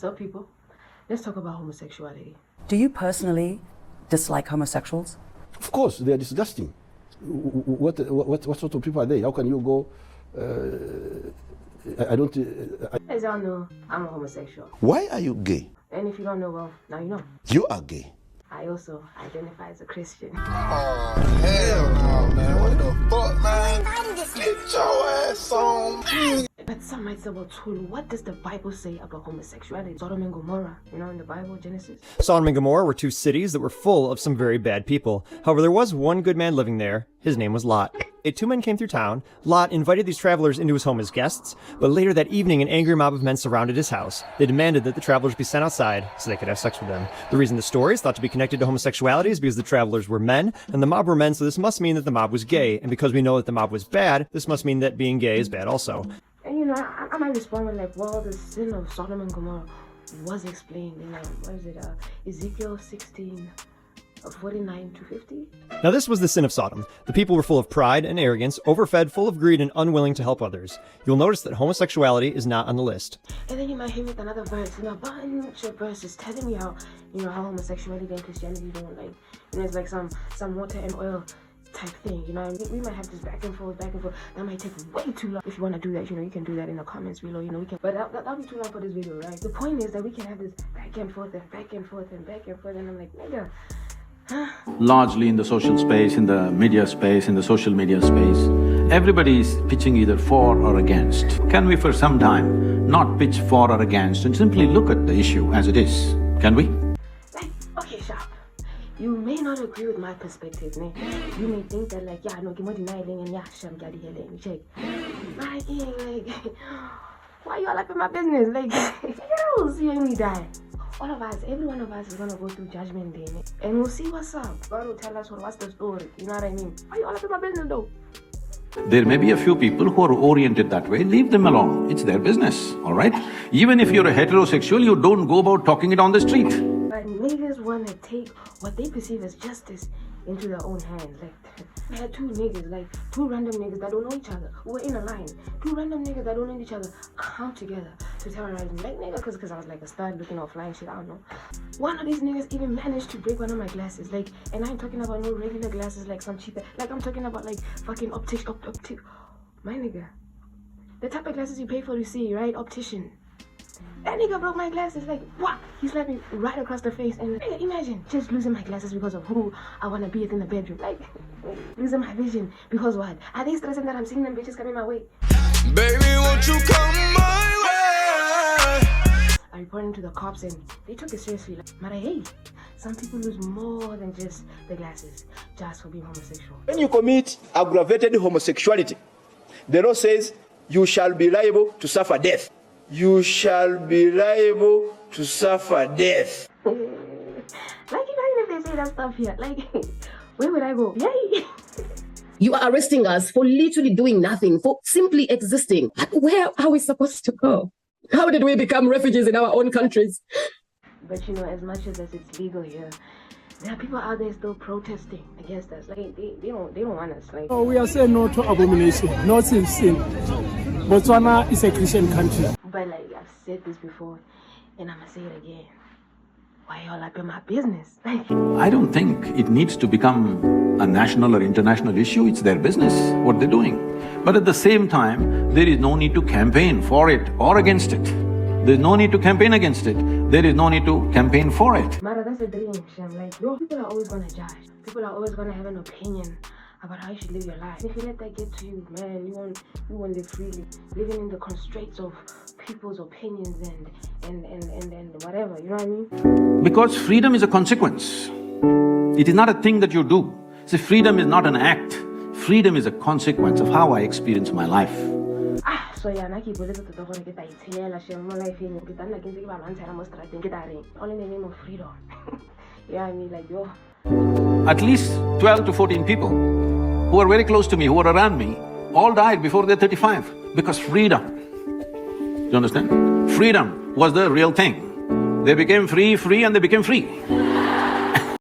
So people, let's talk about homosexuality. Do you personally dislike homosexuals? Of course, they are disgusting. What sort of people are they? How can you go? I don't. As y'all know, I'm a homosexual. Why are you gay? And if you don't know, well, now you know. You are gay. I also identify as a Christian. Oh, hell no, man. What the fuck, man? Get your ass on. But some might say, well, Tulu, what does the Bible say about homosexuality? Sodom and Gomorrah, you know, in the Bible, Genesis. Sodom and Gomorrah were two cities that were full of some very bad people. However, there was one good man living there. His name was Lot. Two men came through town. Lot invited these travelers into his home as guests, but later that evening an angry mob of men surrounded his house. They demanded that the travelers be sent outside so they could have sex with them. The reason the story is thought to be connected to homosexuality is because the travelers were men, and the mob were men, so this must mean that the mob was gay. And because we know that the mob was bad, this must mean that being gay is bad also. And you know, I might respond with like, well, the sin of Sodom and Gomorrah was explained in, what is it, Ezekiel 16, 49 to 50? Now this was the sin of Sodom. The people were full of pride and arrogance, overfed, full of greed, and unwilling to help others. You'll notice that homosexuality is not on the list. And then you might hear with another verse, a bunch of verses telling me how, how homosexuality and Christianity don't like, it's like some water and oil type thing, and we might have this back and forth. That might take way too long. If you want to do that, you can do that in the comments below, we can, but that'll be too long for this video, right? The point is that we can have this back and forth and back and forth and back and forth, and I'm like, nigga. Largely in the social space, in the media space, in the social media space, everybody is pitching either for or against. Can we for some time not pitch for or against and simply look at the issue as it is? Can we? Like, okay, Sharp, you may not agree with my perspective, ne? You may think that like, yeah, no, give denying and yeah, Sham Gadi Helen, check. Like, why you all up in my business? Like, girls, you ain't me die. All of us, every one of us is gonna go through judgment day, and we'll see what's up. God will tell us what's the story, you know what I mean? Why you all up in my business though? There may be a few people who are oriented that way, leave them alone, it's their business, all right? Even if you're a heterosexual, you don't go about talking it on the street. But niggas wanna take what they perceive as justice into their own hands. Like, I had two niggas, like two random niggas that don't know each other, who were in a line. Two random niggas that don't know each other come together to terrorize me. Like, nigga, cause I was like a stud looking off flying shit, I don't know. One of these niggas even managed to break one of my glasses. Like, and I ain't talking about no regular glasses like some cheap, like I'm talking about like fucking optic. My nigga, the type of glasses you pay for to see, right? Optician. That nigga broke my glasses, like, what? He slapped me right across the face, and nigga, imagine just losing my glasses because of who I want to be in the bedroom. Like, losing my vision because what? Are they stressing that I'm seeing them bitches coming my way? Baby, won't you come my way? I reported to the cops, and they took it seriously. Like, but hey, some people lose more than just the glasses just for being homosexual. When you commit aggravated homosexuality, the law says you shall be liable to suffer death. You shall be liable to suffer death. Like, imagine if they say that stuff here. Like, where would I go? Yay! You are arresting us for literally doing nothing, for simply existing. Where are we supposed to go? How did we become refugees in our own countries? But as much as it's legal here, there are people out there still protesting against us. Like, they don't want us. Like, we are saying no to abomination, no to sin. Botswana is a Christian country. But like I've said this before, and I'm gonna say it again. Why y'all up in my business? Like, I don't think it needs to become a national or international issue, it's their business, what they're doing. But at the same time, there is no need to campaign for it or against it. There's no need to campaign against it. There is no need to campaign for it. Mara, that's a dream, Shem. Like, people are always gonna judge. People are always gonna have an opinion about how you should live your life. If you let that get to you, man, you won't live freely. Living in the constraints of people's opinions and whatever, you know what I mean? Because freedom is a consequence. It is not a thing that you do. See, freedom is not an act. Freedom is a consequence of how I experience my life. So yeah, naki bole to go get itela Shem mo life in get na kinzi ba lantsa mo strategy get all in the name of freedom. Yeah, I mean, like, yo. At least 12 to 14 people who are very close to me, who are around me, all died before they're 35 because freedom. Do you understand? Freedom was the real thing. They became free, and they became free.